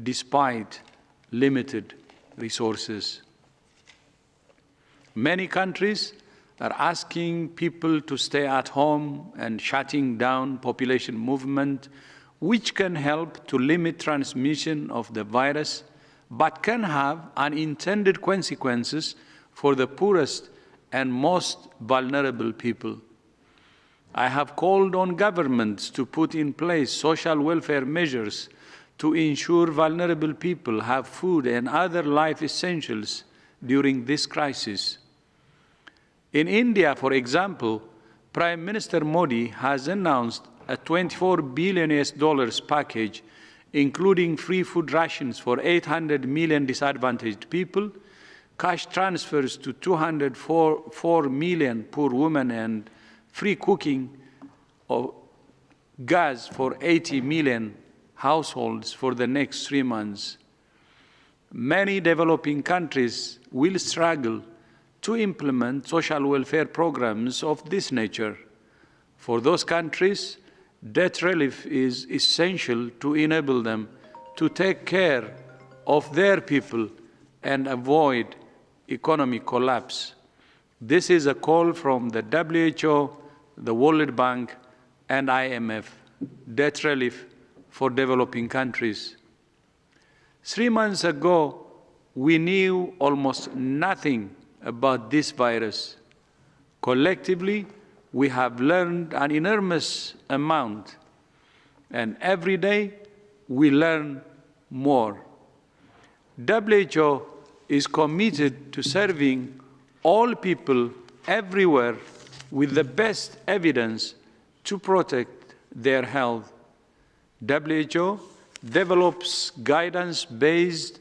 despite limited resources. Many countries are asking people to stay at home and shutting down population movement, which can help to limit transmission of the virus, but can have unintended consequences for the poorest and most vulnerable people. I have called on governments to put in place social welfare measures to ensure vulnerable people have food and other life essentials during this crisis. In India, for example, Prime Minister Modi has announced a $24 billion package, including free food rations for 800 million disadvantaged people, cash transfers to 204 million poor women, and free cooking of gas for 80 million households for the next 3 months. Many developing countries will struggle to implement social welfare programs of this nature. For those countries, debt relief is essential to enable them to take care of their people and avoid economic collapse. This is a call from the WHO, the World Bank, and IMF, debt relief for developing countries. 3 months ago, we knew almost nothing about this virus. Collectively, we have learned an enormous amount, and every day we learn more. WHO is committed to serving all people everywhere with the best evidence to protect their health. WHO develops guidance based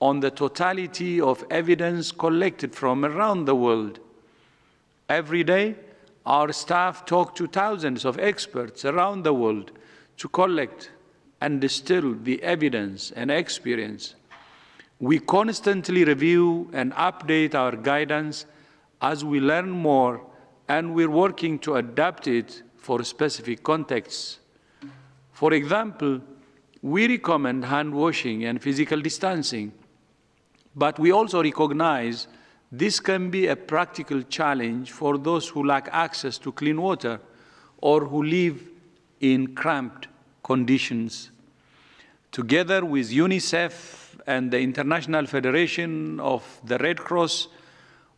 on the totality of evidence collected from around the world. Every day, our staff talk to thousands of experts around the world to collect and distill the evidence and experience. We constantly review and update our guidance as we learn more, and we're working to adapt it for specific contexts. For example, we recommend hand washing and physical distancing, but we also recognize this can be a practical challenge for those who lack access to clean water or who live in cramped conditions. Together with UNICEF and the International Federation of the Red Cross,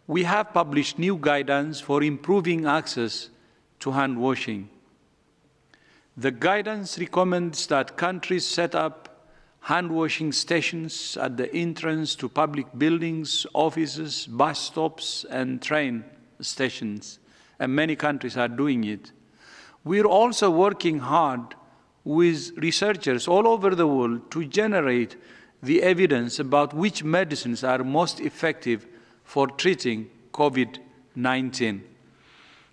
we have published new guidance for improving access to hand washing. The guidance recommends that countries set up hand washing stations at the entrance to public buildings, offices, bus stops, and train stations, and many countries are doing it. We're also working hard with researchers all over the world to generate the evidence about which medicines are most effective for treating COVID-19.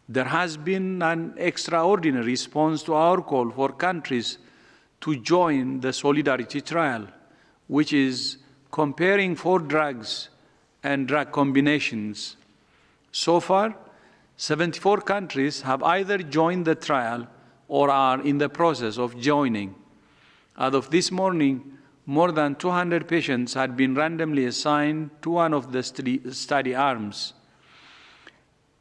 There has been an extraordinary response to our call for countries to join the Solidarity trial, which is comparing 4 drugs and drug combinations. So far, 74 countries have either joined the trial or are in the process of joining. As of this morning, more than 200 patients had been randomly assigned to one of the study arms.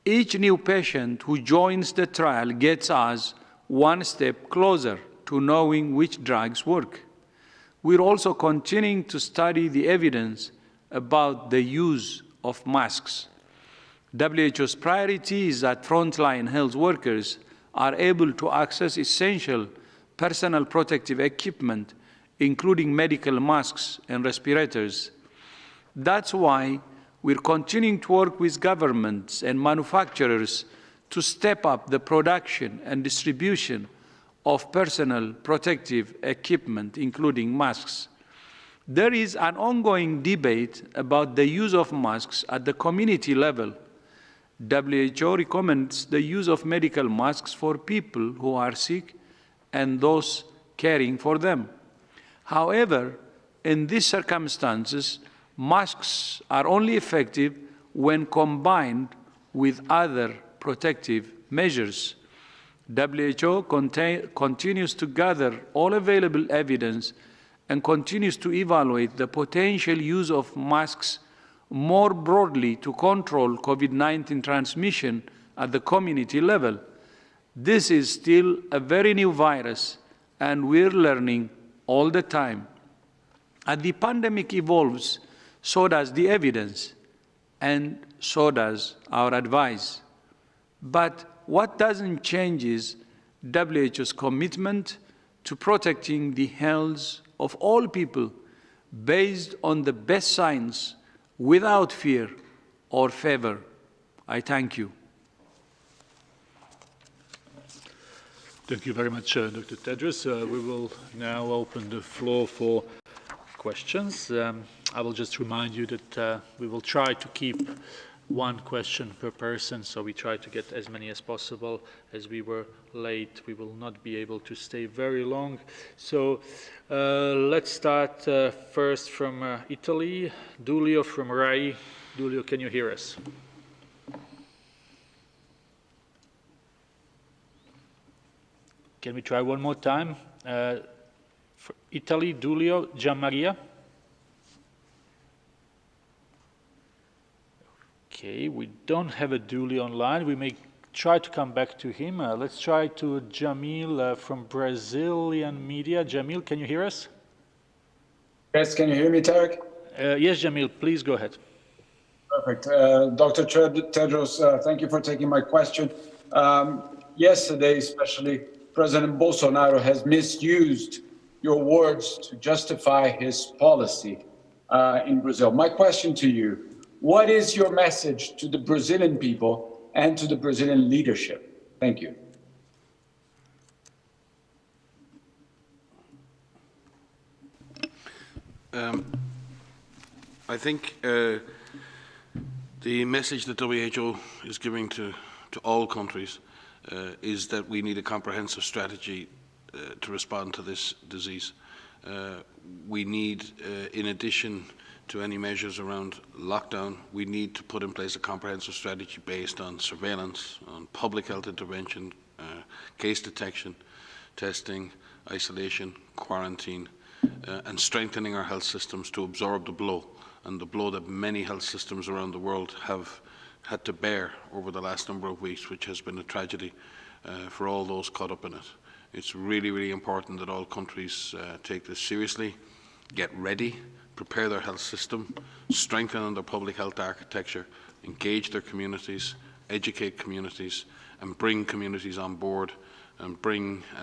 Each new patient who joins the trial gets us one step closer to knowing which drugs work. We're also continuing to study the evidence about the use of masks. WHO's priority is that frontline health workers are able to access essential personal protective equipment, including medical masks and respirators. That's why we're continuing to work with governments and manufacturers to step up the production and distribution of personal protective equipment, including masks. There is an ongoing debate about the use of masks at the community level. WHO recommends the use of medical masks for people who are sick and those caring for them. However, in these circumstances, masks are only effective when combined with other protective measures. WHO continues to gather all available evidence and continues to evaluate the potential use of masks more broadly to control COVID-19 transmission at the community level. This is still a very new virus, and we're learning all the time. As the pandemic evolves, so does the evidence, and so does our advice. But what doesn't change is WHO's commitment to protecting the health of all people based on the best science, without fear or favor. I thank you. Thank you very much, Dr. Tedros. We will now open the floor for questions. I will just remind you that we will try to keep one question per person, so we try to get as many as possible. As we were late, we will not be able to stay very long. So let's start first from Italy. Giulio from Rai. Giulio, can you hear us? Can we try one more time? For Italy, Giulio, Gianmaria. Okay, we don't have a Giulio online. We may try to come back to him. Let's try to Jamil from Brazilian media. Jamil, can you hear us? Yes, can you hear me, Tarek? Yes, Jamil, please go ahead. Perfect. Dr. Tedros, thank you for taking my question. Yesterday, especially, President Bolsonaro has misused your words to justify his policy in Brazil. My question to you, what is your message to the Brazilian people and to the Brazilian leadership? Thank you. I think the message that WHO is giving to all countries is that we need a comprehensive strategy to respond to this disease. We need, in addition to any measures around lockdown, we need to put in place a comprehensive strategy based on surveillance, on public health intervention, case detection, testing, isolation, quarantine, and strengthening our health systems to absorb the blow, and the blow that many health systems around the world have had to bear over the last number of weeks, which has been a tragedy for all those caught up in it. It's really, really important that all countries take this seriously, get ready, prepare their health system, strengthen their public health architecture, engage their communities, educate communities, and bring communities on board, and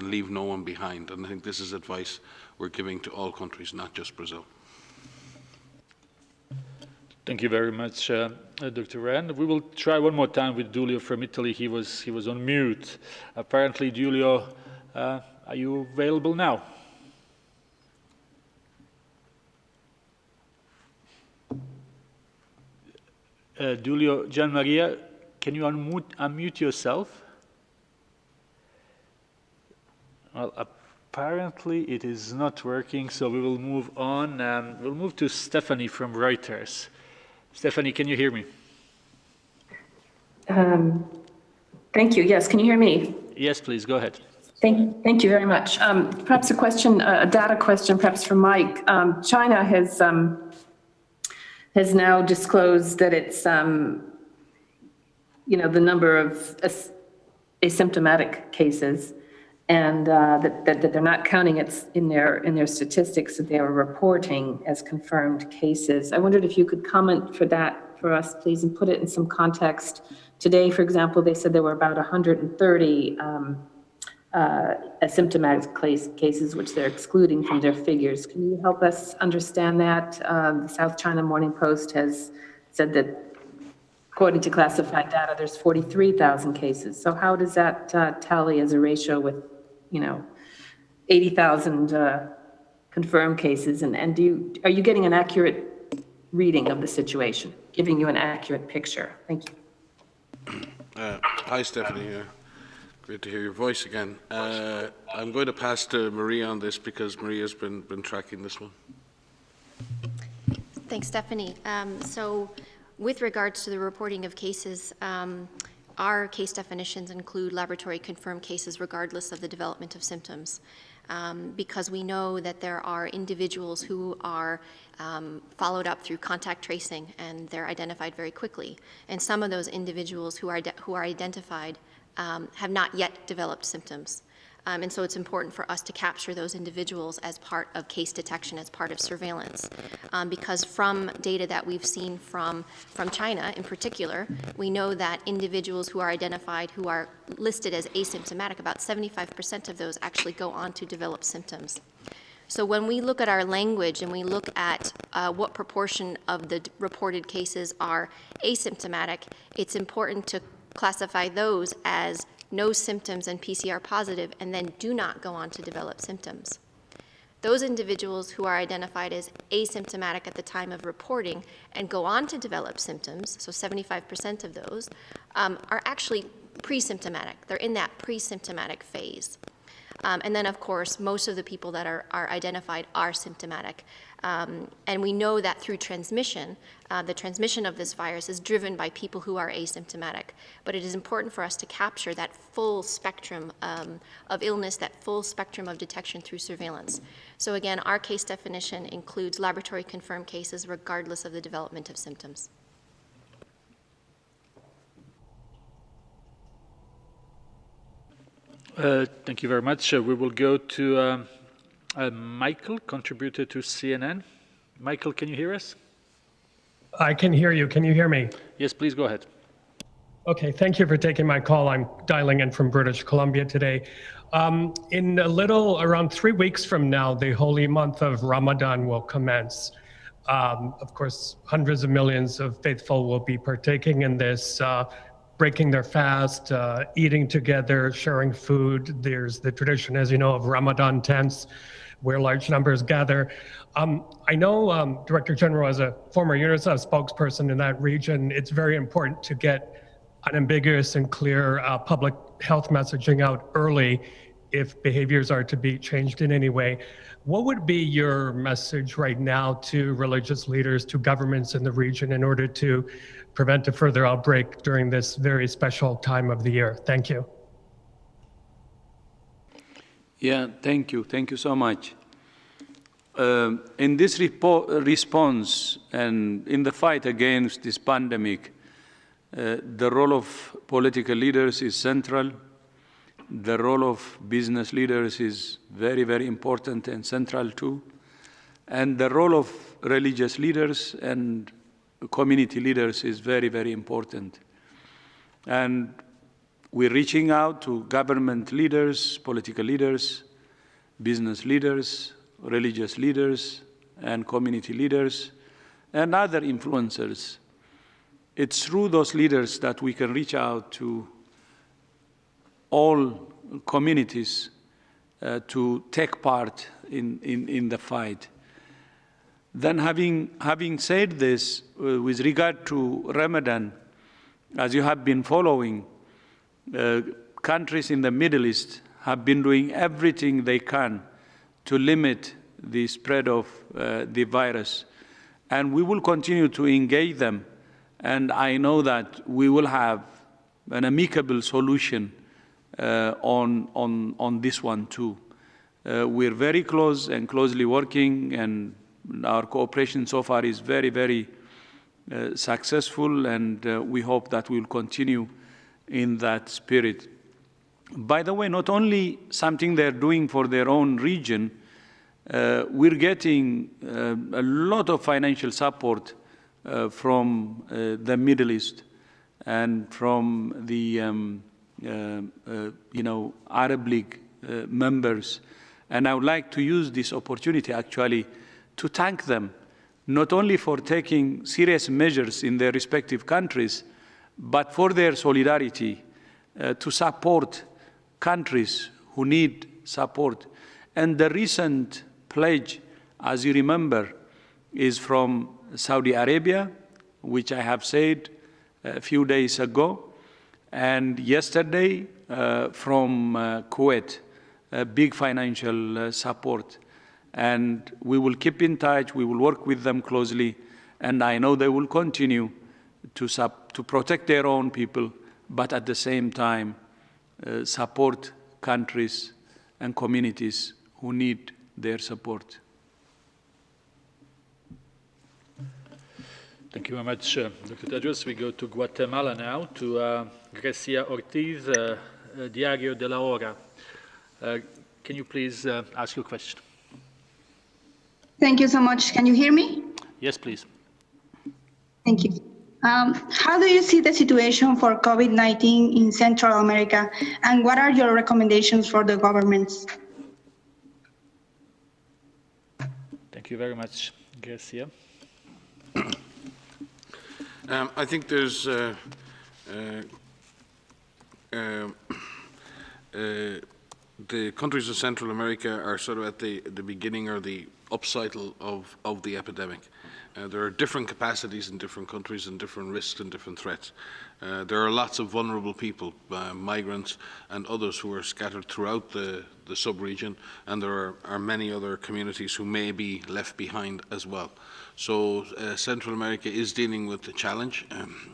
leave no one behind. And I think this is advice we're giving to all countries, not just Brazil. Thank you very much, Dr. Rand. We will try one more time with Giulio from Italy. He was on mute. Apparently, Giulio, are you available now? Giulio, Gianmaria, can you unmute yourself? Well, apparently it is not working, so we will move on. We'll move to Stephanie from Reuters. Stephanie, can you hear me? Thank you. Yes, can you hear me? Yes, please, go ahead. Thank you very much. Perhaps a question, a data question, perhaps for Mike. China has now disclosed that it's, the number of asymptomatic cases, and that they're not counting it in their statistics that they are reporting as confirmed cases. I wondered if you could comment for us, please, and put it in some context. Today, for example, they said there were about 130 asymptomatic cases, which they're excluding from their figures. Can you help us understand that? The South China Morning Post has said that, according to classified data, there's 43,000 cases. So how does that tally as a ratio with, 80,000 confirmed cases? And are you getting an accurate reading of the situation, giving you an accurate picture? Thank you. Hi, Stephanie. Great to hear your voice again. I'm going to pass to Maria on this because Maria's been tracking this one. Thanks, Stephanie. So with regards to the reporting of cases, our case definitions include laboratory confirmed cases regardless of the development of symptoms. because we know that there are individuals who are followed up through contact tracing, and they're identified very quickly. And some of those individuals who are identified have not yet developed symptoms. And so it's important for us to capture those individuals as part of case detection, as part of surveillance. Because from data that we've seen from China in particular, we know that individuals who are identified, who are listed as asymptomatic, about 75% of those actually go on to develop symptoms. So when we look at our language and we look at what proportion of the reported cases are asymptomatic, it's important to classify those as no symptoms and PCR positive, and then do not go on to develop symptoms. Those individuals who are identified as asymptomatic at the time of reporting and go on to develop symptoms, so 75% of those, are actually pre-symptomatic. They're in that pre-symptomatic phase. And then, of course, most of the people that are identified are symptomatic. And we know that through transmission, the transmission of this virus is driven by people who are asymptomatic. But it is important for us to capture that full spectrum of illness, that full spectrum of detection through surveillance. So again, our case definition includes laboratory confirmed cases regardless of the development of symptoms. Thank you very much. We will go to Michael, contributor to CNN. Michael, can you hear us? I can hear you. Can you hear me? Yes, please go ahead. Okay, thank you for taking my call. I'm dialing in from British Columbia today. In around 3 weeks from now, the holy month of Ramadan will commence. Of course, hundreds of millions of faithful will be partaking in this, breaking their fast, eating together, sharing food. There's the tradition, as you know, of Ramadan tents, where large numbers gather. I know, Director General, as a former UNICEF spokesperson in that region, it's very important to get unambiguous and clear public health messaging out early if behaviors are to be changed in any way. What would be your message right now to religious leaders, to governments in the region in order to prevent a further outbreak during this very special time of the year? Thank you. Yeah, thank you. Thank you so much. In this response and in the fight against this pandemic, the role of political leaders is central. The role of business leaders is very, very important and central too. And the role of religious leaders and community leaders is very, very important. And we're reaching out to government leaders, political leaders, business leaders, religious leaders, and community leaders, and other influencers. It's through those leaders that we can reach out to all communities to take part in the fight. Then having said this, with regard to Ramadan, as you have been following, countries in the Middle East have been doing everything they can to limit the spread of the virus. And we will continue to engage them. And I know that we will have an amicable solution on this one too. We're very close and closely working, and our cooperation so far is very, very successful, and we hope that we'll continue in that spirit. By the way, not only something they're doing for their own region, we're getting a lot of financial support from the Middle East and from the Arab League members. And I would like to use this opportunity actually to thank them, not only for taking serious measures in their respective countries, but for their solidarity to support countries who need support. And the recent pledge, as you remember, is from Saudi Arabia, which I have said a few days ago, and yesterday from Kuwait, big financial support. And we will keep in touch, we will work with them closely, and I know they will continue to protect their own people, but at the same time support countries and communities who need their support. Thank you very much, Dr. Tedros. We go to Guatemala now, to Grecia Ortiz, Diario de la Hora. Can you please ask your question? Thank you so much. Can you hear me? Yes, please. Thank you. How do you see the situation for COVID-19 in Central America, and what are your recommendations for the governments? Thank you very much, Grecia. I think there's the countries of Central America are sort of at the beginning or the upcycle of the epidemic. There are different capacities in different countries and different risks and different threats. There are lots of vulnerable people, migrants and others who are scattered throughout the sub-region, and there are many other communities who may be left behind as well. So Central America is dealing with the challenge,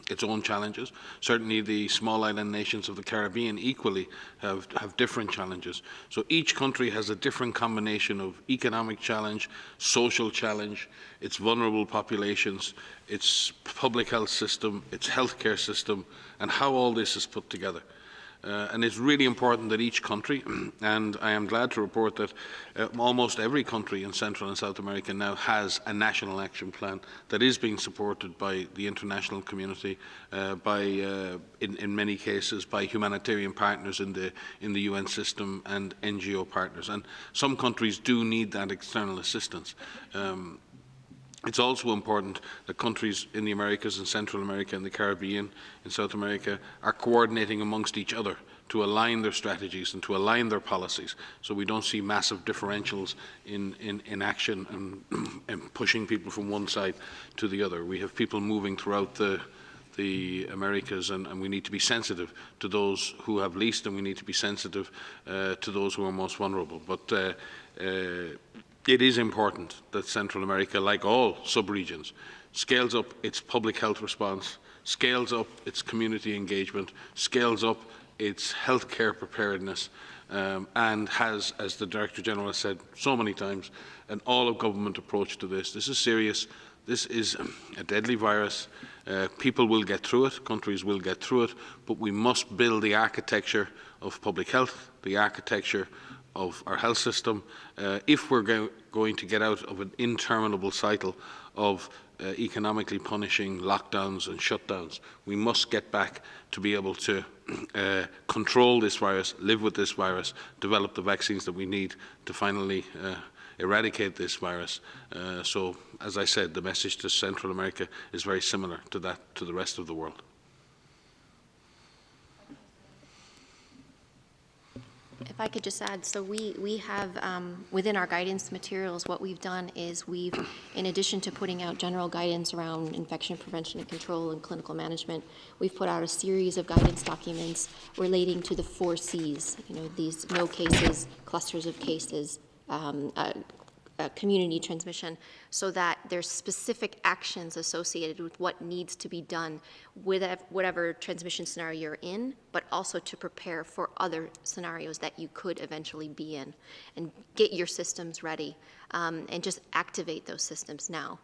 its own challenges. Certainly the small island nations of the Caribbean equally have different challenges. So each country has a different combination of economic challenge, social challenge, its vulnerable populations, its public health system, its healthcare system, and how all this is put together. And it's really important that each country, and I am glad to report that almost every country in Central and South America now has a national action plan that is being supported by the international community, in many cases by humanitarian partners in the UN system and NGO partners. And some countries do need that external assistance. It's also important that countries in the Americas and Central America and the Caribbean and South America are coordinating amongst each other to align their strategies and to align their policies, so we don't see massive differentials in action and pushing people from one side to the other. We have people moving throughout the Americas, and we need to be sensitive to those who have least, and we need to be sensitive to those who are most vulnerable. But it is important that Central America, like all sub-regions, scales up its public health response, scales up its community engagement, scales up its healthcare preparedness, and has, as the Director General has said so many times, an all-of-government approach to this. This is serious. This is a deadly virus. People will get through it, countries will get through it, but we must build the architecture of public health, the architecture of our health system, if we're going to get out of an interminable cycle of economically punishing lockdowns and shutdowns. We must get back to be able to control this virus, live with this virus, develop the vaccines that we need to finally eradicate this virus. So, as I said, the message to Central America is very similar to that to the rest of the world. If I could just add, so we have, within our guidance materials, what we've done is we've, in addition to putting out general guidance around infection prevention and control and clinical management, we've put out a series of guidance documents relating to the 4 Cs, these no cases, clusters of cases, community transmission, so that there's specific actions associated with what needs to be done with whatever transmission scenario you're in, but also to prepare for other scenarios that you could eventually be in, and get your systems ready, and just activate those systems now.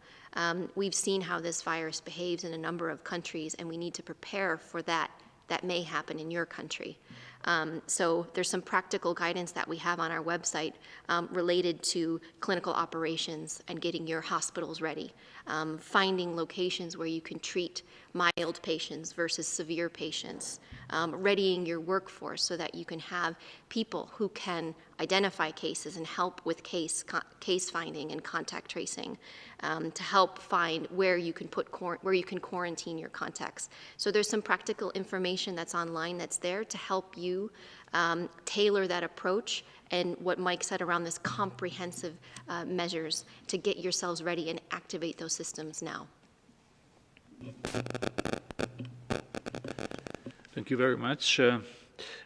We've seen how this virus behaves in a number of countries, and we need to prepare for that may happen in your country. So there's some practical guidance that we have on our website related to clinical operations and getting your hospitals ready, finding locations where you can treat mild patients versus severe patients, readying your workforce so that you can have people who can identify cases and help with case finding and contact tracing, to help find where you can quarantine your contacts. So there's some practical information that's online that's there to help you tailor that approach and what Mike said around this comprehensive measures to get yourselves ready and activate those systems now. Thank you very much.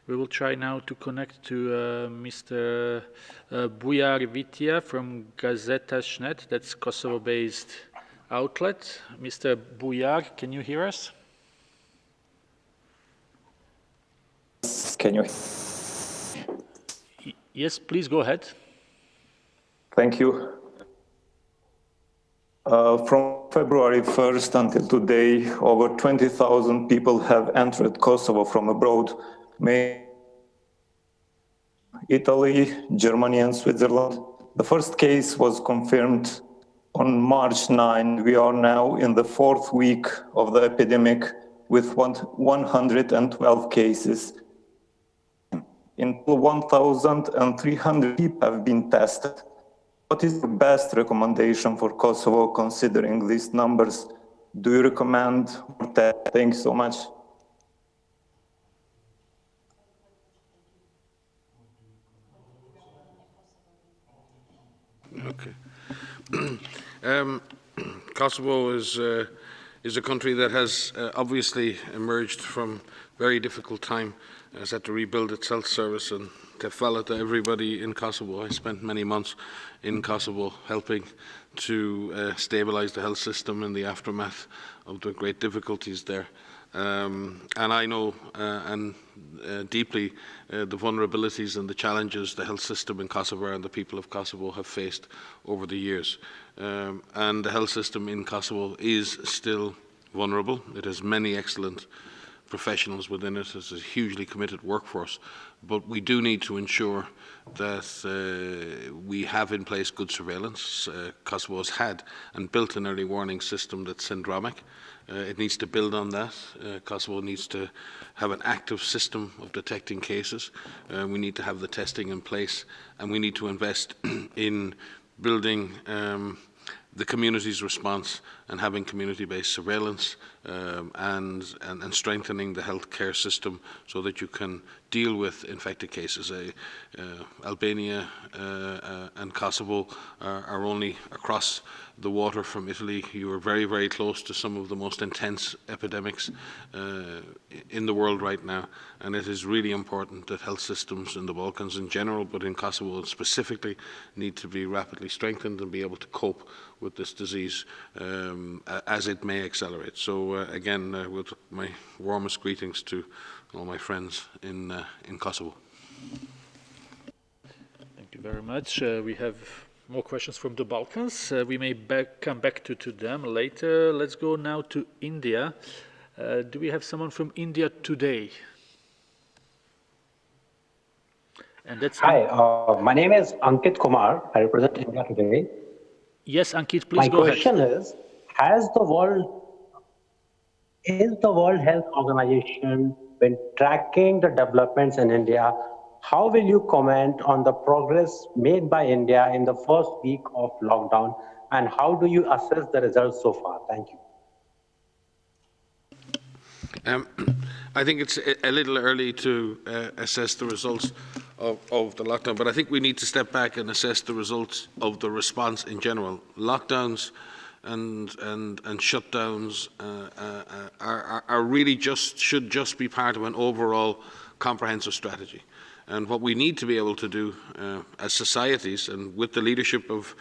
We will try now to connect to Mr. Bujar Vitya from Gazeta Sznet, that's Kosovo-based outlet. Mr. Bujar, can you hear us? Can you? Yes, please go ahead. Thank you. From February 1st until today, over 20,000 people have entered Kosovo from abroad, mainly Italy, Germany, and Switzerland. The first case was confirmed on March 9. We are now in the 4th week of the epidemic with 112 cases. In 1,300 people have been tested. What is the best recommendation for Kosovo considering these numbers? Do you recommend more tests? Thanks so much. Okay. Kosovo is a country that has obviously emerged from very difficult time, has had to rebuild its health service, and kafala to everybody in Kosovo. I spent many months in Kosovo helping to stabilize the health system in the aftermath of the great difficulties there. And I know deeply the vulnerabilities and the challenges the health system in Kosovo and the people of Kosovo have faced over the years. And the health system in Kosovo is still vulnerable. It has many excellent professionals within it. It's a hugely committed workforce. But we do need to ensure that we have in place good surveillance. Kosovo has had and built an early warning system that's syndromic. It needs to build on that. Kosovo needs to have an active system of detecting cases. We need to have the testing in place, and we need to invest in building the community's response and having community-based surveillance and strengthening the healthcare system so that you can deal with infected cases. Albania and Kosovo are only across the water from Italy. You are very, very close to some of the most intense epidemics in the world right now, and it is really important that health systems in the Balkans in general, but in Kosovo specifically, need to be rapidly strengthened and be able to cope with this disease as it may accelerate. So again, with my warmest greetings to all my friends in Kosovo. Thank you very much. We have more questions from the Balkans. We may come back to them later. Let's go now to India. Do we have someone from India today? And that's Hi, my name is Ankit Kumar. I represent India today. Yes, Ankit, please go ahead. My question is the World Health Organization been tracking the developments in India? How will you comment on the progress made by India in the first week of lockdown, and how do you assess the results so far? Thank you. I think it's a little early to assess the results of the lockdown, but I think we need to step back and assess the results of the response in general. Lockdowns and shutdowns are really should just be part of an overall comprehensive strategy. And what we need to be able to do as societies, and with the leadership of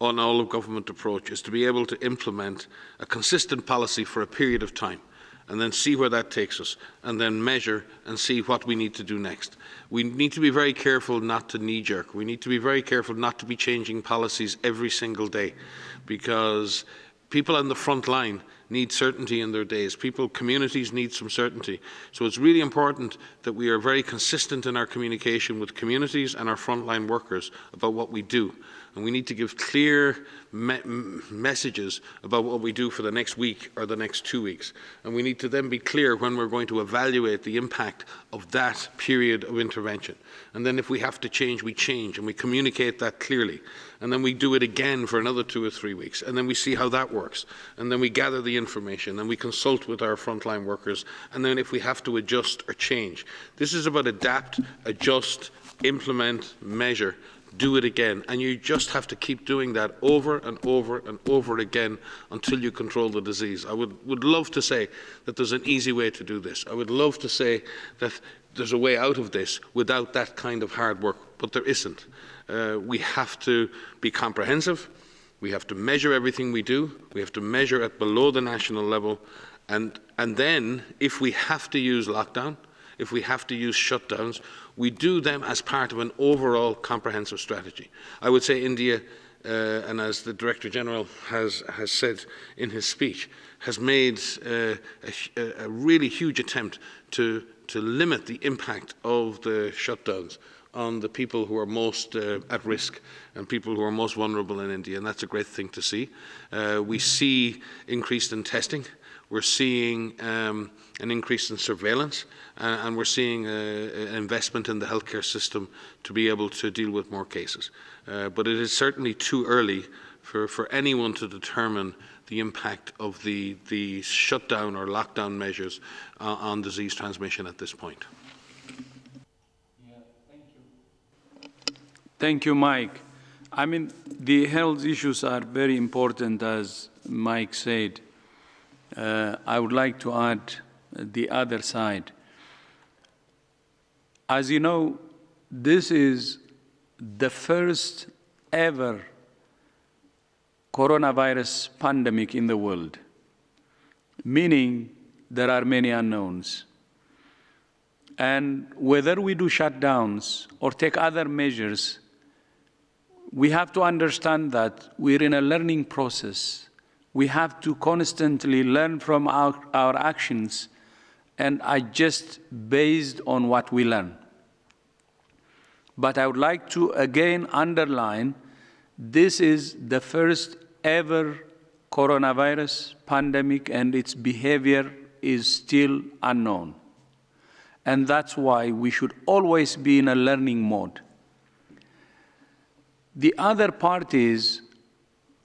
an all-of-government approach, is to be able to implement a consistent policy for a period of time, and then see where that takes us, and then measure and see what we need to do next. We need to be very careful not to knee-jerk. We need to be very careful not to be changing policies every single day, because people on the front line need certainty in their days. Communities need some certainty. So it's really important that we are very consistent in our communication with communities and our frontline workers about what we do. And we need to give clear messages about what we do for the next week or the next 2 weeks. And we need to then be clear when we're going to evaluate the impact of that period of intervention. And then if we have to change, we change, and we communicate that clearly. And then we do it again for another 2 or 3 weeks. And then we see how that works. And then we gather the information, and we consult with our frontline workers. And then if we have to adjust or change. This is about adapt, adjust, implement, measure. Do it again, and you just have to keep doing that over and over and over again until you control the disease. I would love to say that there's an easy way to do this. I would love to say that there's a way out of this without that kind of hard work, but there isn't. We have to be comprehensive. We have to measure everything we do. We have to measure at below the national level, and then if we have to use lockdown, if we have to use shutdowns, we do them as part of an overall comprehensive strategy. I would say India and as the Director General has said in his speech, has made a really huge attempt to limit the impact of the shutdowns on the people who are most at risk and people who are most vulnerable in India, and that's a great thing to see. We see increase in testing, we're seeing an increase in surveillance, and we're seeing an investment in the healthcare system to be able to deal with more cases. But it is certainly too early for anyone to determine the impact of the shutdown or lockdown measures on disease transmission at this point. Thank you, Mike. I mean, the health issues are very important, as Mike said. I would like to add the other side. As you know, this is the first ever coronavirus pandemic in the world, meaning there are many unknowns. And whether we do shutdowns or take other measures, we have to understand that we're in a learning process. We have to constantly learn from our actions and adjust based on what we learn. But I would like to again underline, this is the first ever coronavirus pandemic and its behavior is still unknown. And that's why we should always be in a learning mode. The other part is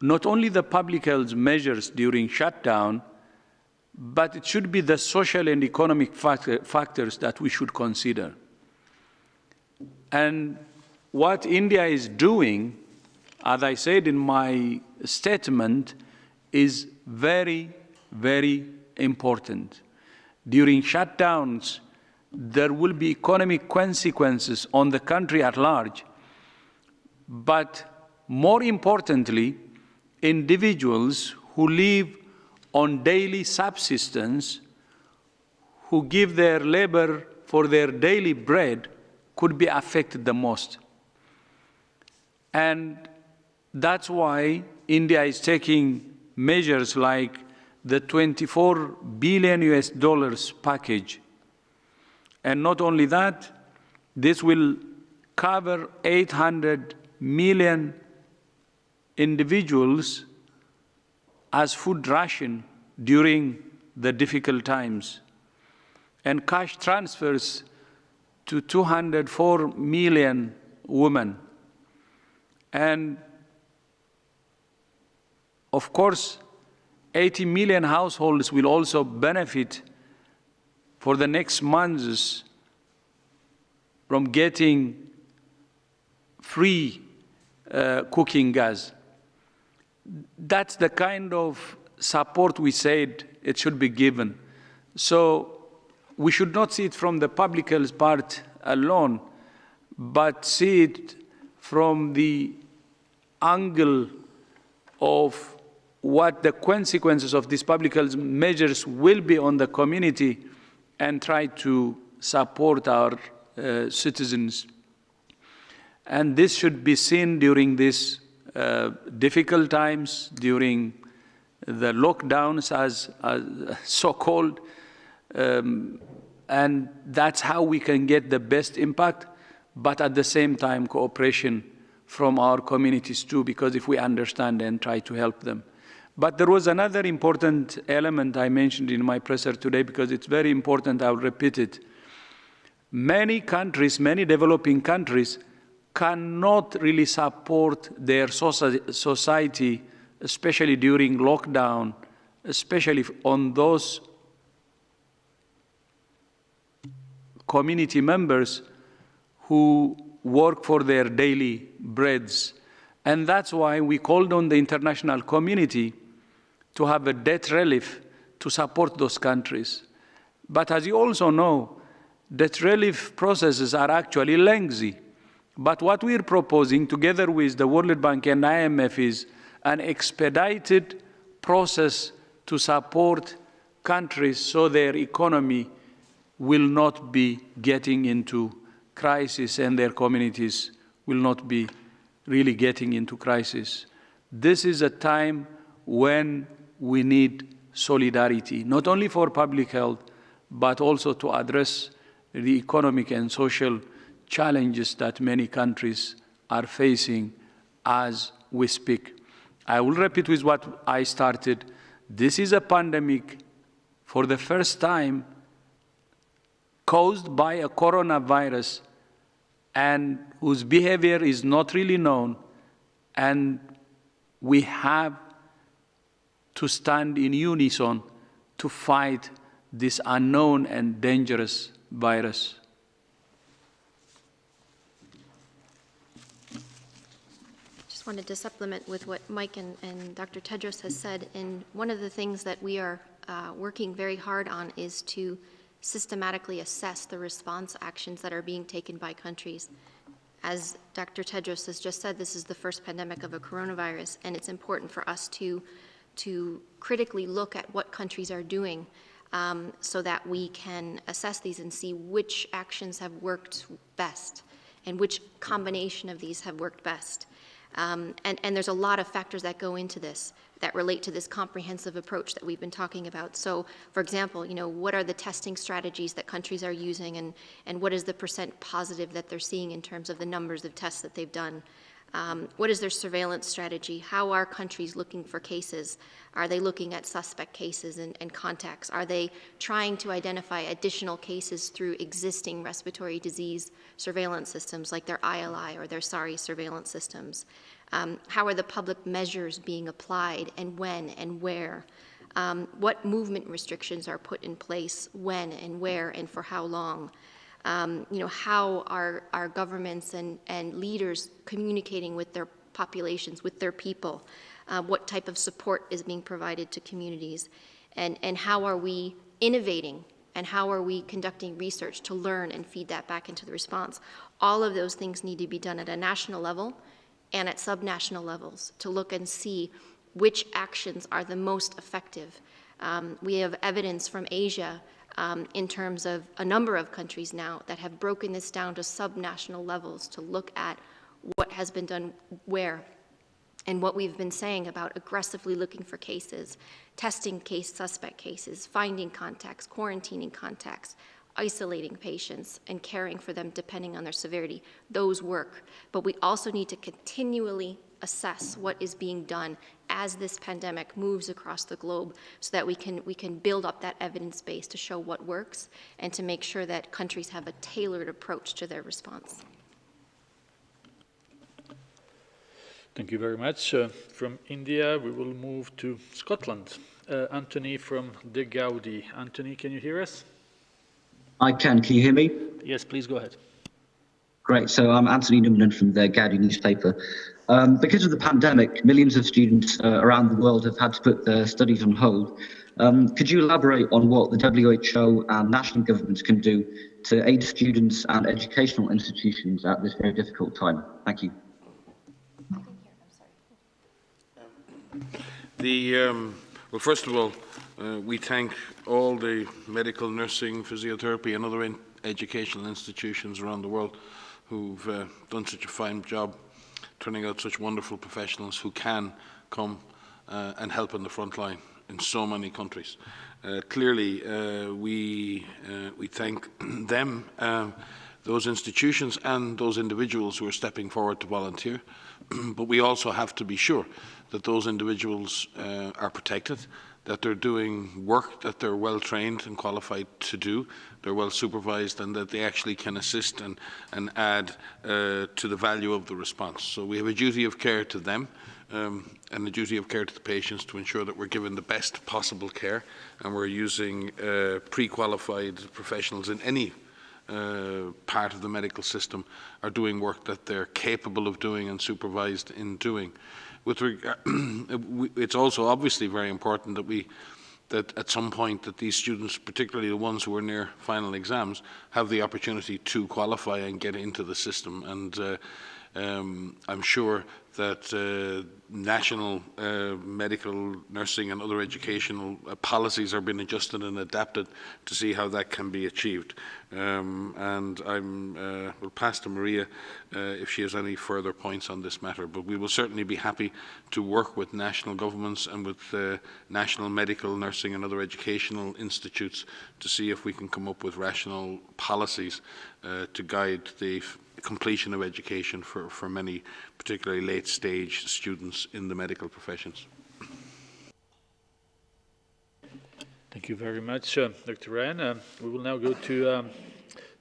not only the public health measures during shutdown, but it should be the social and economic factors that we should consider. And what India is doing, as I said in my statement, is very, very important. During shutdowns, there will be economic consequences on the country at large, but more importantly, individuals who live on daily subsistence, who give their labor for their daily bread, could be affected the most. And that's why India is taking measures like the $24 billion package. And not only that, this will cover 800 million individuals as food ration during the difficult times, and cash transfers to 204 million women. And of course, 80 million households will also benefit for the next months from getting free cooking gas. That's the kind of support we said it should be given. So we should not see it from the public health part alone, but see it from the angle of what the consequences of these public health measures will be on the community and try to support our citizens. And this should be seen during these difficult times, during the lockdowns as so-called, and that's how we can get the best impact, but at the same time cooperation from our communities too, because if we understand and try to help them. But there was another important element I mentioned in my presser today because it's very important, I'll repeat it. Many countries, many developing countries, cannot really support their society, especially during lockdown, especially on those community members who work for their daily breads. And that's why we called on the international community to have a debt relief to support those countries. But as you also know, debt relief processes are actually lengthy. But what we're proposing together with the World Bank and IMF is an expedited process to support countries so their economy will not be getting into crisis and their communities will not be really getting into crisis. this is a time when we need solidarity, not only for public health, but also to address the economic and social challenges that many countries are facing as we speak. I will repeat with what I started. This is a pandemic for the first time caused by a coronavirus and whose behavior is not really known, and we have to stand in unison to fight this unknown and dangerous virus. Just wanted to supplement with what Mike and Dr. Tedros has said. And one of the things that we are working very hard on is to systematically assess the response actions that are being taken by countries. As Dr. Tedros has just said, this is the first pandemic of a coronavirus, and it's important for us to critically look at what countries are doing so that we can assess these and see which actions have worked best and which combination of these have worked best. And there's a lot of factors that go into this that relate to this comprehensive approach that we've been talking about. So, for example, what are the testing strategies that countries are using, and what is the % positive that they're seeing in terms of the numbers of tests that they've done? What is their surveillance strategy? How are countries looking for cases? Are they looking at suspect cases and contacts? Are they trying to identify additional cases through existing respiratory disease surveillance systems like their ILI or their SARI surveillance systems? How are the public measures being applied, and when and where? What movement restrictions are put in place, when and where and for how long? How are our governments and leaders communicating with their populations, with their people? What type of support is being provided to communities? And how are we innovating? And how are we conducting research to learn and feed that back into the response? All of those things need to be done at a national level and at subnational levels to look and see which actions are the most effective. We have evidence from Asia in terms of a number of countries now that have broken this down to subnational levels to look at what has been done where. And what we've been saying about aggressively looking for cases, testing suspect cases, finding contacts, quarantining contacts, isolating patients, and caring for them depending on their severity, those work. But we also need to continually assess what is being done as this pandemic moves across the globe so that we can build up that evidence base to show what works and to make sure that countries have a tailored approach to their response. Thank you very much. From India, we will move to Scotland. Anthony from the Gaudi. Anthony, can you hear us? I can. Can you hear me? Yes, please go ahead. Great. So I'm Anthony Newman from the Gaudi newspaper. Because of the pandemic, millions of students around the world have had to put their studies on hold. Could you elaborate on what the WHO and national governments can do to aid students and educational institutions at this very difficult time? Thank you. Well, first of all, we thank all the medical, nursing, physiotherapy and other educational institutions around the world who've done such a fine job turning out such wonderful professionals who can come and help on the front line in so many countries. Clearly, we thank them, those institutions and those individuals who are stepping forward to volunteer, but we also have to be sure that those individuals are protected, that they're doing work that they're well trained and qualified to do, they're well supervised, and that they actually can assist and add to the value of the response. So we have a duty of care to them and a duty of care to the patients to ensure that we're given the best possible care and we're using pre-qualified professionals in any part of the medical system are doing work that they're capable of doing and supervised in doing. It's also obviously very important that at some point that these students, particularly the ones who are near final exams, have the opportunity to qualify and get into the system. And I'm sure that national medical, nursing and other educational policies are being adjusted and adapted to see how that can be achieved. And I will pass to Maria if she has any further points on this matter, but we will certainly be happy to work with national governments and with national medical, nursing and other educational institutes to see if we can come up with rational policies to guide the completion of education for many, particularly late-stage students in the medical professions. Thank you very much, Dr. Ryan. We will now go to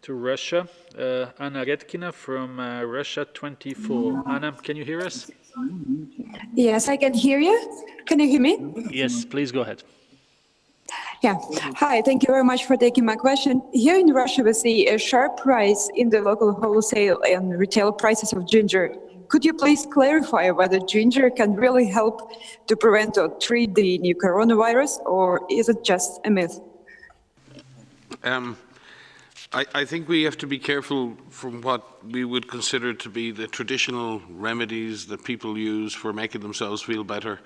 Russia. Anna Redkina from Russia 24. Anna, can you hear us? Yes, I can hear you. Can you hear me? Yes, please go ahead. Yeah. Hi, thank you very much for taking my question. Here in Russia, we see a sharp rise in the local wholesale and retail prices of ginger. Could you please clarify whether ginger can really help to prevent or treat the new coronavirus, or is it just a myth? I think we have to be careful from what we would consider to be the traditional remedies that people use for making themselves feel better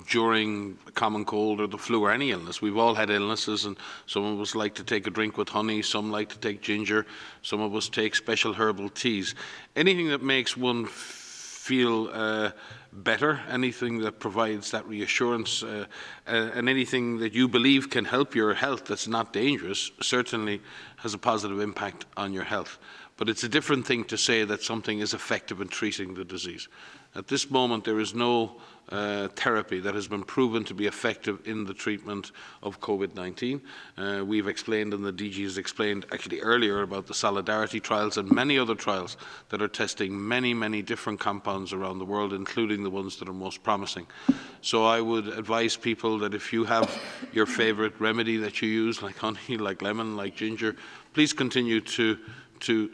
during a common cold or the flu or any illness. We've all had illnesses, and some of us like to take a drink with honey, some like to take ginger, some of us take special herbal teas. Anything that makes one feel better, anything that provides that reassurance, and anything that you believe can help your health that's not dangerous, certainly has a positive impact on your health. But it's a different thing to say that something is effective in treating the disease. At this moment, there is no therapy that has been proven to be effective in the treatment of COVID-19. We've explained, and the DG has explained actually earlier, about the Solidarity trials and many other trials that are testing many, many different compounds around the world, including the ones that are most promising. So I would advise people that if you have your favourite remedy that you use, like honey, like lemon, like ginger, please continue to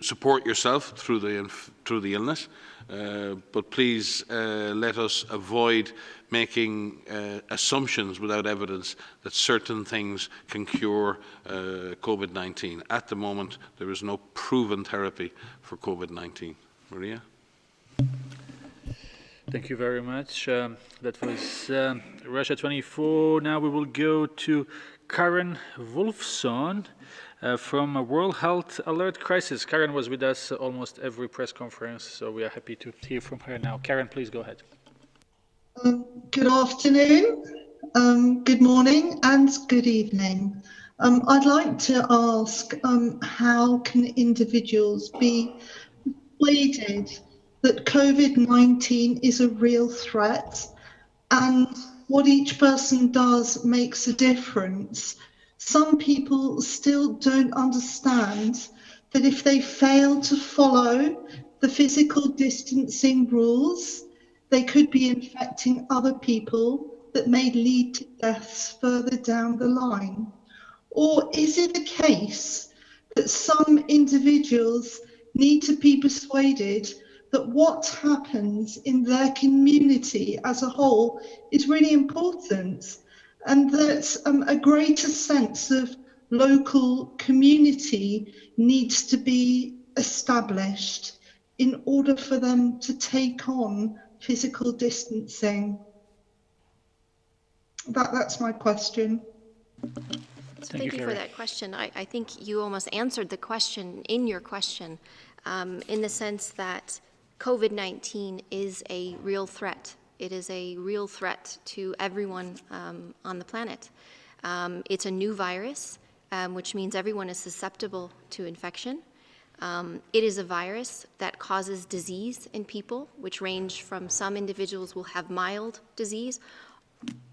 support yourself through the illness. But please let us avoid making assumptions without evidence that certain things can cure COVID-19. At the moment, there is no proven therapy for COVID-19. Maria? Thank you very much. That was Russia 24. Now we will go to Karen Wolfson from a World Health Alert Crisis. Karen was with us almost every press conference, so we are happy to hear from her now. Karen, please go ahead. Good afternoon, good morning, and good evening. I'd like to ask how can individuals be persuaded that COVID-19 is a real threat, and what each person does makes a difference. Some people still don't understand that if they fail to follow the physical distancing rules, they could be infecting other people that may lead to deaths further down the line. Or is it a case that some individuals need to be persuaded that what happens in their community as a whole is really important, and that a greater sense of local community needs to be established in order for them to take on physical distancing? That's my question. So thank you for that question. I think you almost answered the question in your question, in the sense that COVID-19 is a real threat. It is a real threat to everyone on the planet. It's a new virus, which means everyone is susceptible to infection. It is a virus that causes disease in people, which range from some individuals will have mild disease,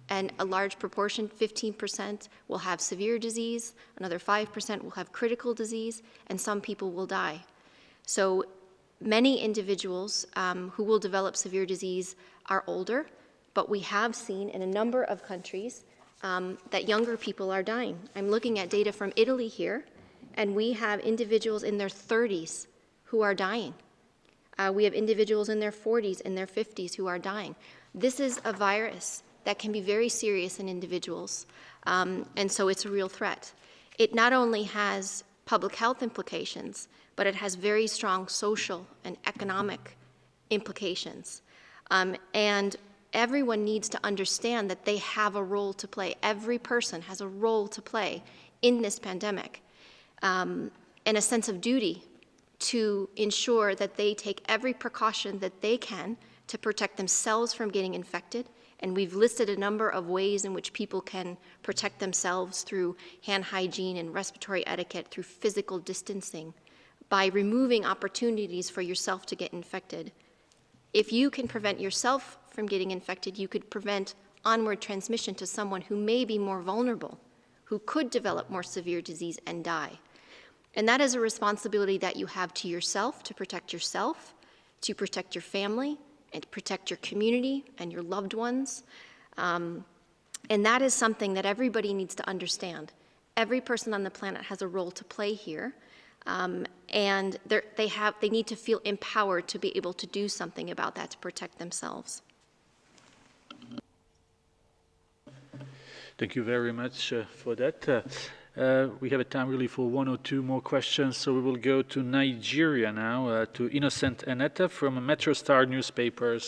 and a large proportion, 15%, will have severe disease, another 5% will have critical disease, and some people will die. So many individuals who will develop severe disease are older, but we have seen in a number of countries that younger people are dying. I'm looking at data from Italy here, and we have individuals in their 30s who are dying. We have individuals in their 40s, in their 50s who are dying. This is a virus that can be very serious in individuals, and so it's a real threat. It not only has public health implications, but it has very strong social and economic implications. And everyone needs to understand that they have a role to play. Every person has a role to play in this pandemic, and a sense of duty to ensure that they take every precaution that they can to protect themselves from getting infected. And we've listed a number of ways in which people can protect themselves through hand hygiene and respiratory etiquette, through physical distancing, by removing opportunities for yourself to get infected. If you can prevent yourself from getting infected, you could prevent onward transmission to someone who may be more vulnerable, who could develop more severe disease and die. And that is a responsibility that you have to yourself, to protect yourself, to protect your family, and to protect your community and your loved ones. And that is something that everybody needs to understand. Every person on the planet has a role to play here, and they need to feel empowered to be able to do something about that to protect themselves. Thank you very much for that. We have a time really for one or two more questions, so we will go to Nigeria now, to Innocent Eneta from Metro Star newspaper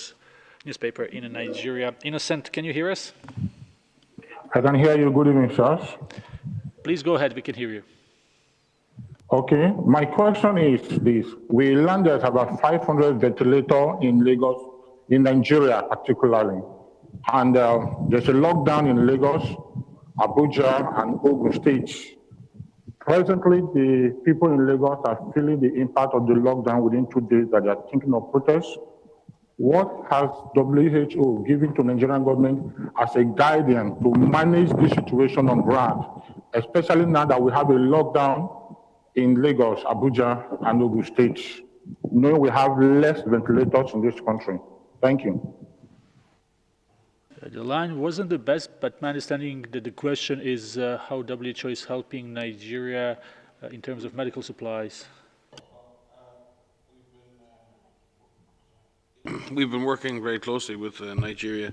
in Nigeria. Innocent, can you hear us? I can hear you. Good evening, sirs. Please go ahead, we can hear you. Okay, my question is this. We learned there's about 500 ventilators in Lagos, in Nigeria particularly. And there's a lockdown in Lagos, Abuja, and Ogun states. Presently, the people in Lagos are feeling the impact of the lockdown within 2 days that they are thinking of protests. What has WHO given to Nigerian government as a guidance to manage this situation on ground, especially now that we have a lockdown in Lagos, Abuja, and Ogun states, knowing we have less ventilators in this country? Thank you. The line wasn't the best, but my understanding that the question is how WHO is helping Nigeria in terms of medical supplies. We've been working very closely with Nigeria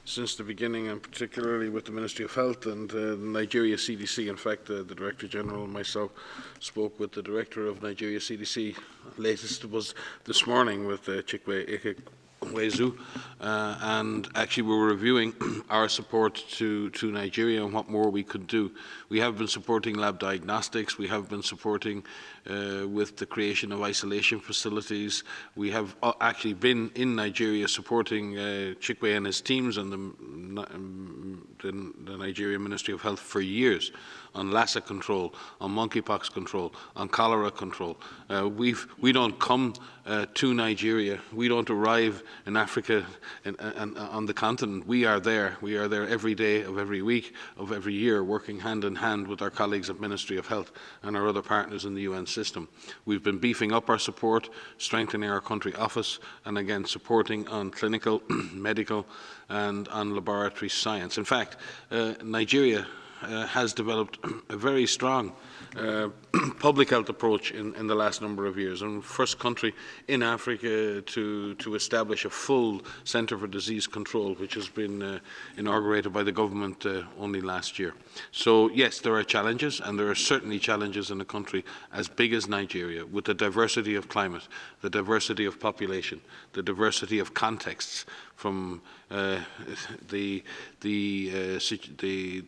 since the beginning, and particularly with the Ministry of Health and the Nigeria CDC. In fact, the Director General and myself spoke with the Director of Nigeria CDC. Latest was this morning with Chikwe Wezu, and actually we were reviewing our support to Nigeria and what more we could do. We have been supporting lab diagnostics, we have been supporting with the creation of isolation facilities. We have actually been in Nigeria supporting Chikwe and his teams and the Nigeria Ministry of Health for years on Lassa control, on monkeypox control, on cholera control. We don't come to Nigeria. We don't arrive in Africa and on the continent. We are there. We are there every day of every week of every year, working hand in hand with our colleagues at Ministry of Health and our other partners in the UN system. We've been beefing up our support, strengthening our country office, and again supporting on clinical, medical, and on laboratory science. In fact, Nigeria has developed a very strong public health approach in the last number of years, and first country in Africa to establish a full Centre for Disease Control, which has been inaugurated by the government only last year. So yes, there are challenges, and there are certainly challenges in a country as big as Nigeria, with the diversity of climate, the diversity of population, the diversity of contexts, from the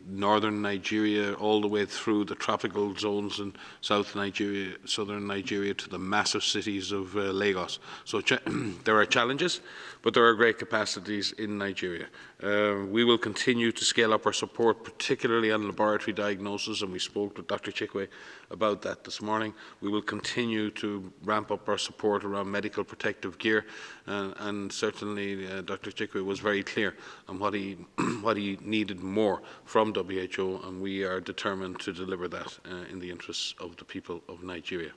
northern Nigeria all the way through the tropical zones in southern Nigeria to the massive cities of Lagos. So there are challenges, but there are great capacities in Nigeria. We will continue to scale up our support, particularly on laboratory diagnosis, and we spoke with Dr. Chikwe about that this morning. We will continue to ramp up our support around medical protective gear, and certainly Dr. Chikwe was very clear on what he needed more from WHO, and we are determined to deliver that in the interests of the people of Nigeria.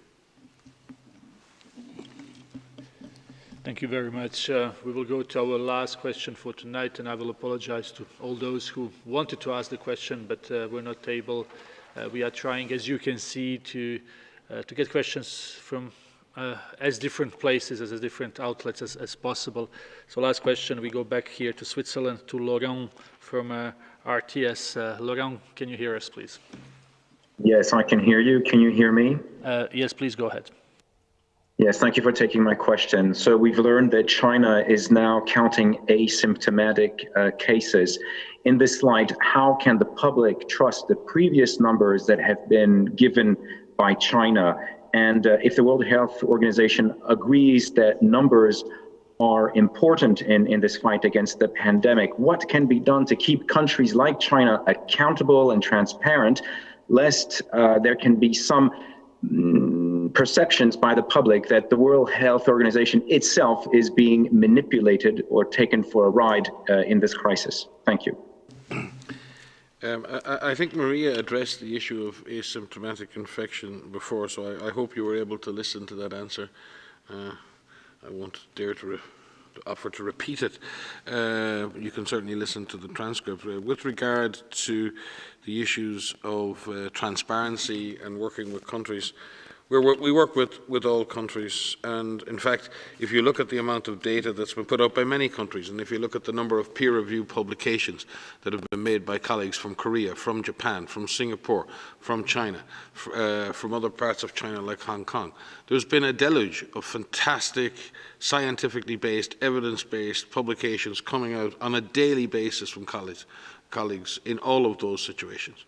Thank you very much. We will go to our last question for tonight, and I will apologize to all those who wanted to ask the question but were not able. We are trying, as you can see, to get questions from as different places, as different outlets as possible. So last question, we go back here to Switzerland, to Laurent from RTS. Laurent, can you hear us, please? Yes, I can hear you. Can you hear me? Yes, please go ahead. Yes, thank you for taking my question. So we've learned that China is now counting asymptomatic cases. In this light, how can the public trust the previous numbers that have been given by China? And if the World Health Organization agrees that numbers are important in this fight against the pandemic, what can be done to keep countries like China accountable and transparent, lest there can be some perceptions by the public that the World Health Organization itself is being manipulated or taken for a ride in this crisis? Thank you. I think Maria addressed the issue of asymptomatic infection before, so I hope you were able to listen to that answer. I won't dare to offer to repeat it. You can certainly listen to the transcript. With regard to the issues of transparency and working with countries, we work with all countries, and in fact, if you look at the amount of data that's been put out by many countries, and if you look at the number of peer-reviewed publications that have been made by colleagues from Korea, from Japan, from Singapore, from China, from other parts of China like Hong Kong, there's been a deluge of fantastic, scientifically based, evidence-based publications coming out on a daily basis from colleagues in all of those situations.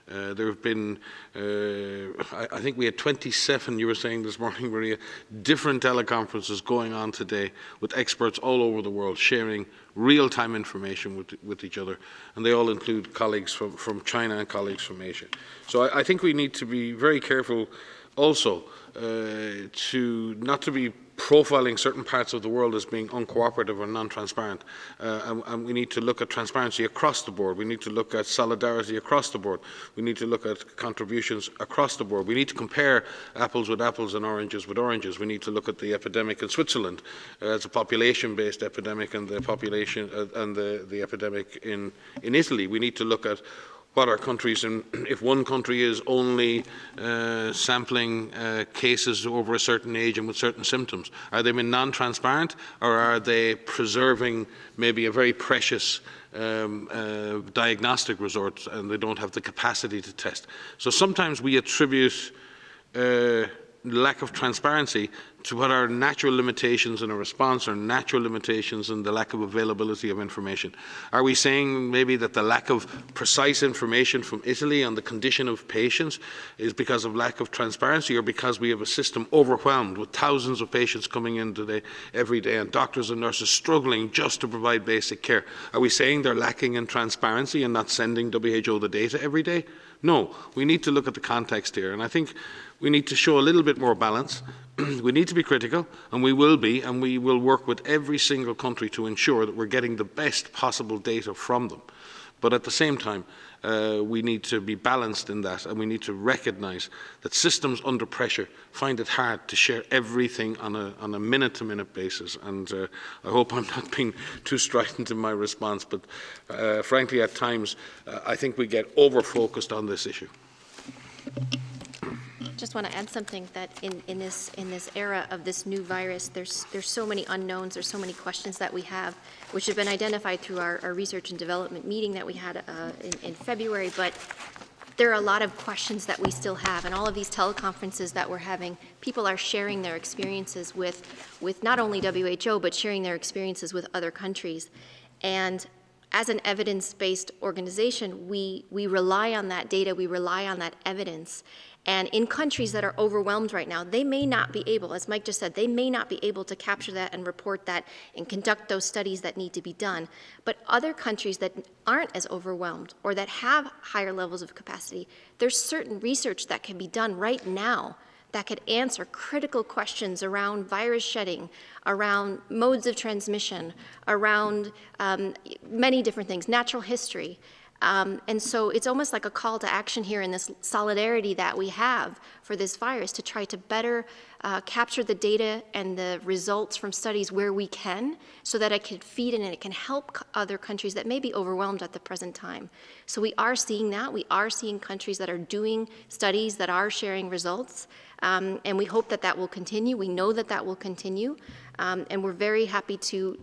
There have been, I think we had 27, you were saying this morning, Maria, different teleconferences going on today with experts all over the world sharing real-time information with each other, and they all include colleagues from China and colleagues from Asia. So I think we need to be very careful also not to be profiling certain parts of the world as being uncooperative or non-transparent. And we need to look at transparency across the board. We need to look at solidarity across the board. We need to look at contributions across the board. We need to compare apples with apples and oranges with oranges. We need to look at the epidemic in Switzerland as a population-based epidemic and the population and the epidemic in Italy. We need to look at what are countries, and if one country is only sampling cases over a certain age and with certain symptoms, are they being non-transparent, or are they preserving maybe a very precious diagnostic resort and they don't have the capacity to test? So sometimes we attribute lack of transparency to what are natural limitations in a response or natural limitations in the lack of availability of information. Are we saying maybe that the lack of precise information from Italy on the condition of patients is because of lack of transparency, or because we have a system overwhelmed with thousands of patients coming in today, every day, and doctors and nurses struggling just to provide basic care? Are we saying they're lacking in transparency and not sending WHO the data every day? No, we need to look at the context here, and I think we need to show a little bit more balance. We need to be critical, and we will be, and we will work with every single country to ensure that we're getting the best possible data from them. But at the same time, we need to be balanced in that, and we need to recognise that systems under pressure find it hard to share everything on a minute-to-minute basis. And I hope I'm not being too strident in my response, but frankly, at times, I think we get over-focused on this issue. Just want to add something that in this era of this new virus, there's so many unknowns, there's so many questions that we have, which have been identified through our research and development meeting that we had in February, but there are a lot of questions that we still have, and all of these teleconferences that we're having, people are sharing their experiences with not only WHO, but sharing their experiences with other countries. And as an evidence-based organization, we rely on that data, we rely on that evidence. And in countries that are overwhelmed right now, they may not be able, as Mike just said, they may not be able to capture that and report that and conduct those studies that need to be done. But other countries that aren't as overwhelmed or that have higher levels of capacity, there's certain research that can be done right now that could answer critical questions around virus shedding, around modes of transmission, around many different things, natural history. And so it's almost like a call to action here in this solidarity that we have for this virus to try to better capture the data and the results from studies where we can, so that it can feed in and it can help other countries that may be overwhelmed at the present time. So we are seeing that. We are seeing countries that are doing studies that are sharing results. And we hope that that will continue. We know that that will continue. And we're very happy to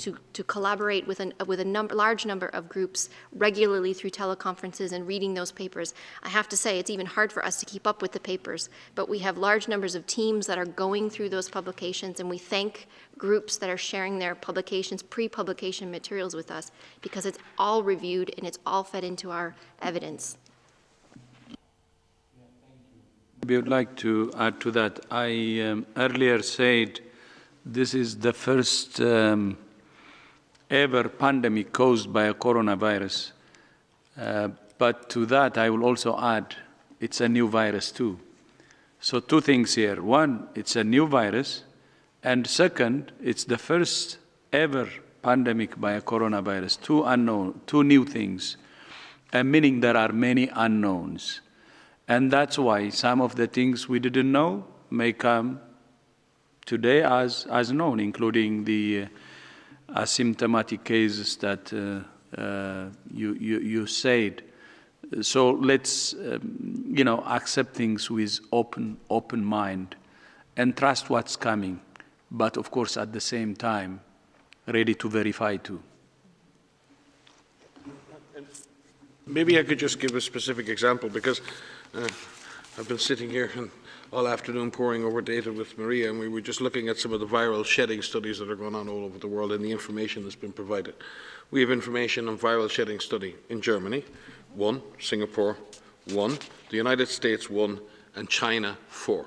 collaborate with a large number of groups regularly through teleconferences and reading those papers. I have to say, it's even hard for us to keep up with the papers, but we have large numbers of teams that are going through those publications, and we thank groups that are sharing their publications, pre-publication materials with us, because it's all reviewed and it's all fed into our evidence. We would like to add to that. I earlier said this is the first ever pandemic caused by a coronavirus. But to that, I will also add, it's a new virus too. So two things here. One, it's a new virus. And second, it's the first ever pandemic by a coronavirus. Two new things, meaning there are many unknowns. And that's why some of the things we didn't know may come today as known, including the asymptomatic cases that you said. So let's accept things with open mind and trust what's coming, but of course at the same time ready to verify too. Maybe I could just give a specific example, because I've been sitting here all afternoon poring over data with Maria, and we were just looking at some of the viral shedding studies that are going on all over the world and the information that's been provided. We have information on viral shedding study in Germany, 1, Singapore, 1, the United States, 1, and China, 4.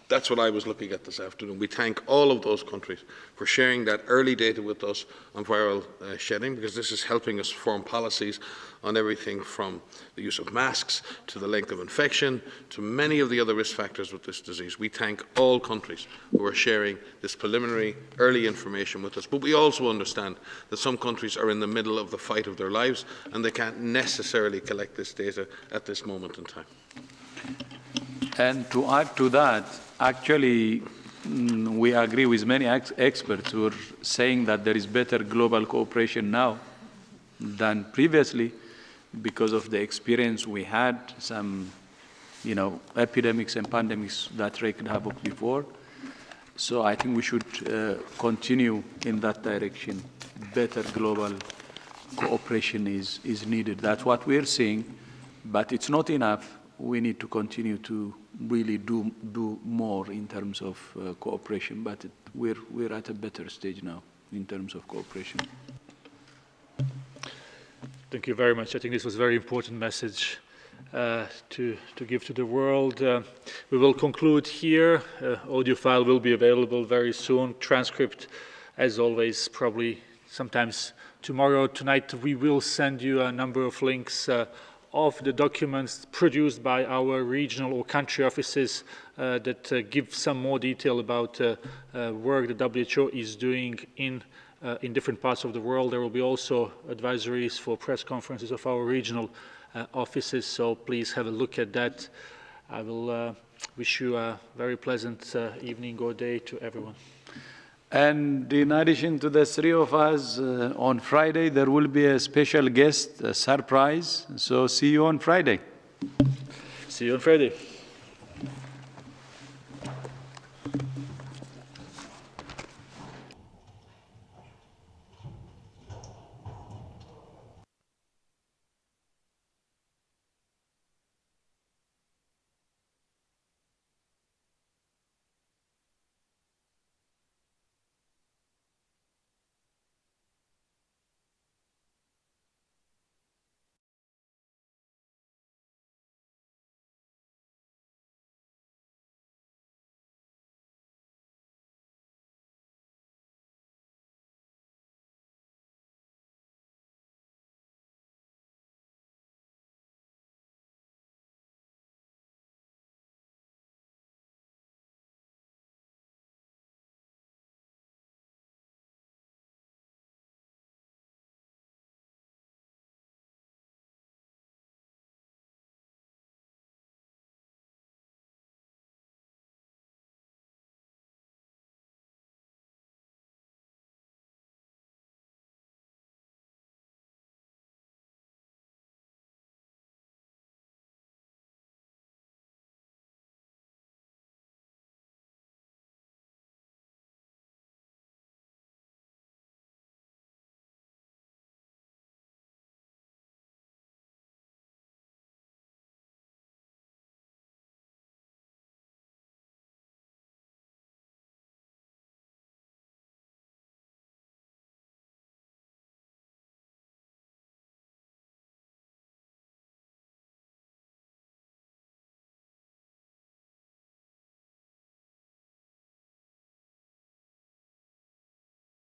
That's what I was looking at this afternoon. We thank all of those countries for sharing that early data with us on viral shedding, because this is helping us form policies on everything from the use of masks to the length of infection to many of the other risk factors with this disease. We thank all countries who are sharing this preliminary early information with us. But we also understand that some countries are in the middle of the fight of their lives and they can't necessarily collect this data at this moment in time. And to add to that, actually, we agree with many experts who are saying that there is better global cooperation now than previously because of the experience we had, some, epidemics and pandemics that wreaked havoc before. So I think we should continue in that direction. Better global cooperation is needed. That's what we're seeing, but it's not enough. We need to continue to really do more in terms of cooperation, but we're at a better stage now in terms of cooperation. Thank you very much. I think this was a very important message to give to the world. We will conclude here. Audio file will be available very soon. Transcript, as always, probably sometimes tomorrow. Tonight we will send you a number of links of the documents produced by our regional or country offices that give some more detail about work the WHO is doing in different parts of the world. There will be also advisories for press conferences of our regional offices, so please have a look at that. I will wish you a very pleasant evening or day to everyone. And in addition to the three of us, on Friday there will be a special guest, a surprise. So see you on Friday. See you on Friday.